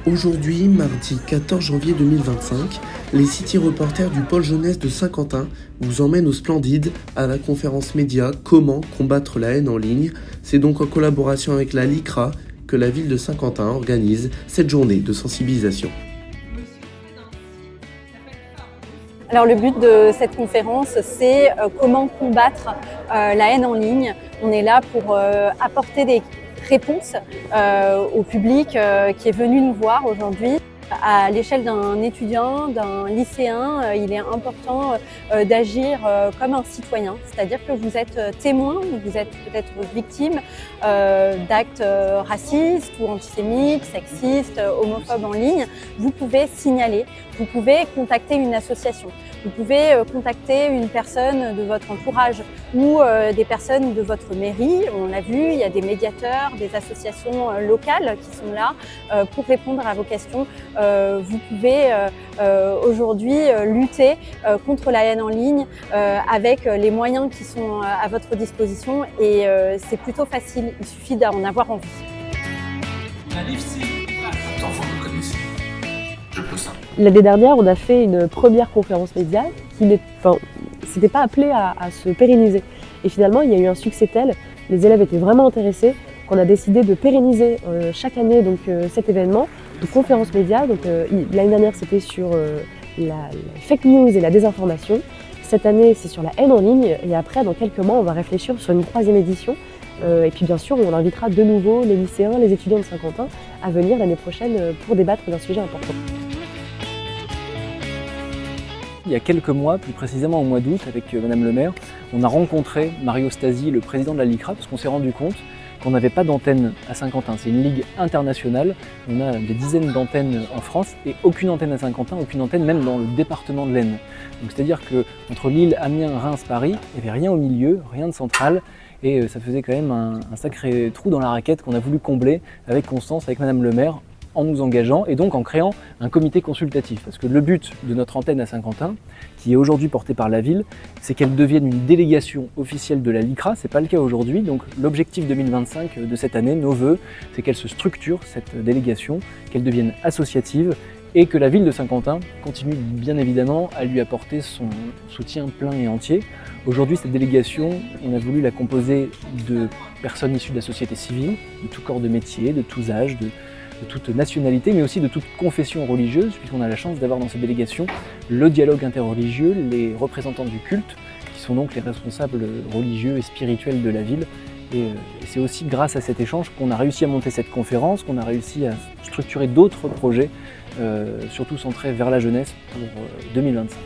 Aujourd'hui, mardi 14 janvier 2025, les City Reporters du pôle jeunesse de Saint-Quentin vous emmènent au Splendide à la conférence média Comment combattre la haine en ligne. C'est donc en collaboration avec la LICRA que la ville de Saint-Quentin organise cette journée de sensibilisation. Alors le but de cette conférence, c'est comment combattre la haine en ligne. On est là pour apporter des réponses au public qui est venu nous voir aujourd'hui. À l'échelle d'un étudiant, d'un lycéen, il est important d'agir comme un citoyen, c'est-à-dire que vous êtes témoin, vous êtes peut-être victime d'actes racistes ou antisémites, sexistes, homophobes en ligne. Vous pouvez signaler, vous pouvez contacter une association, vous pouvez contacter une personne de votre entourage ou des personnes de votre mairie. On l'a vu, il y a des médiateurs, des associations locales qui sont là pour répondre à vos questions. Vous pouvez aujourd'hui lutter contre la haine en ligne avec les moyens qui sont à votre disposition et c'est plutôt facile, il suffit d'en avoir envie. Attends, vous me connaissez. Je peux ça. L'année dernière, on a fait une première conférence média qui s'était pas appelée à se pérenniser. Et finalement, il y a eu un succès tel, les élèves étaient vraiment intéressés, qu'on a décidé de pérenniser chaque année cet événement de conférence média. L'année dernière, c'était sur la fake news et la désinformation. Cette année, c'est sur la haine en ligne. Et après, dans quelques mois, on va réfléchir sur une troisième édition. Et puis bien sûr, on invitera de nouveau les lycéens, les étudiants de Saint-Quentin à venir l'année prochaine pour débattre d'un sujet important. Il y a quelques mois, plus précisément au mois d'août, avec Madame le maire, on a rencontré Mario Stasi, le président de la LICRA, parce qu'on s'est rendu compte qu'on n'avait pas d'antenne à Saint-Quentin. C'est une ligue internationale, on a des dizaines d'antennes en France et aucune antenne à Saint-Quentin, aucune antenne même dans le département de l'Aisne. Donc c'est-à-dire qu'entre Lille, Amiens, Reims, Paris, il n'y avait rien au milieu, rien de central. Et ça faisait quand même un sacré trou dans la raquette qu'on a voulu combler avec Constance, avec Madame le maire, en nous engageant et donc en créant un comité consultatif. Parce que le but de notre antenne à Saint-Quentin, qui est aujourd'hui portée par la ville, c'est qu'elle devienne une délégation officielle de la LICRA. C'est pas le cas aujourd'hui. Donc l'objectif 2025 de cette année, nos vœux, c'est qu'elle se structure, cette délégation, qu'elle devienne associative et que la ville de Saint-Quentin continue bien évidemment à lui apporter son soutien plein et entier. Aujourd'hui, cette délégation, on a voulu la composer de personnes issues de la société civile, de tout corps de métier, de tous âges, de toute nationalité, mais aussi de toute confession religieuse, puisqu'on a la chance d'avoir dans cette délégation le dialogue interreligieux, les représentants du culte, qui sont donc les responsables religieux et spirituels de la ville. Et c'est aussi grâce à cet échange qu'on a réussi à monter cette conférence, qu'on a réussi à structurer d'autres projets, surtout centrés vers la jeunesse pour 2025.